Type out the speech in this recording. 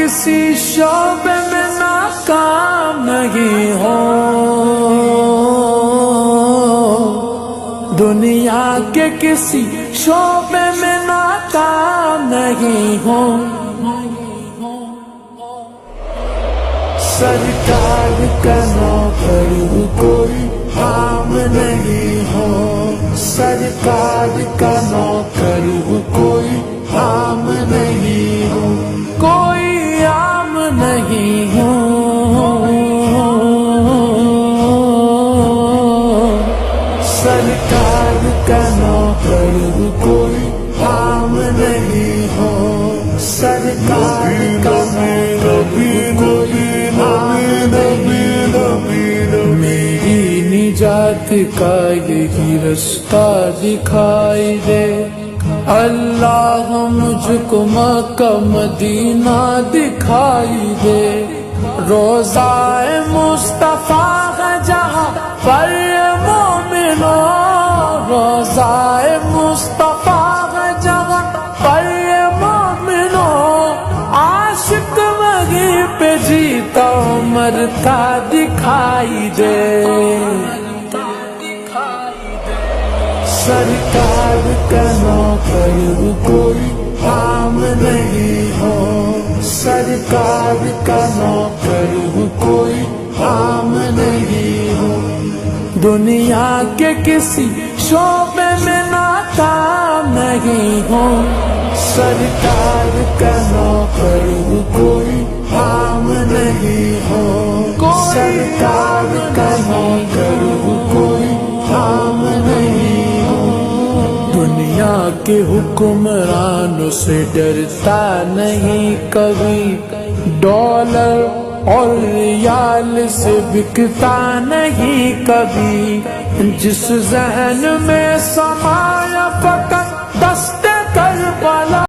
کسی شعبے میں ناکام نہیں ہو، دنیا کے کسی شعبے میں ناکام نہیں ہو، سرکار کا نوکر کوئی عام نہیں ہو، سرکار کا نوکر کوئی عام نہیں ہو، کوئی عام نہیں ہو، سرکار کا نوکر کوئی عام نہیں ہو، سرکار کا نوکر کوئی عام نہیں ہو، میری نجات کا یہی رستہ دکھائی دے، اللہ مجھ کو مکہ مدینہ دکھائی دے، روضہ مصطفیٰ ہے جہاں پر مومنو، روضہ مصطفیٰ ہے جہاں پر مومنو، عاشق وہیں پہ جیتا مرتا دکھائی دے، سرکار کا نوکر کوئی عام نہیں ہو، سرکار کا نوکر کوئی عام نہیں ہو، دنیا کے کسی شعبے میں ناکام نہیں ہو، سرکار کا نوکر کوئی عام نہیں ہو، سرکار کا نوکر کوئی عام نہیں ہو، دنیا کے حکمرانوں سے ڈرتا نہیں کبھی، ڈالر اور ریال سے بکتا نہیں کبھی، جس ذہن میں سما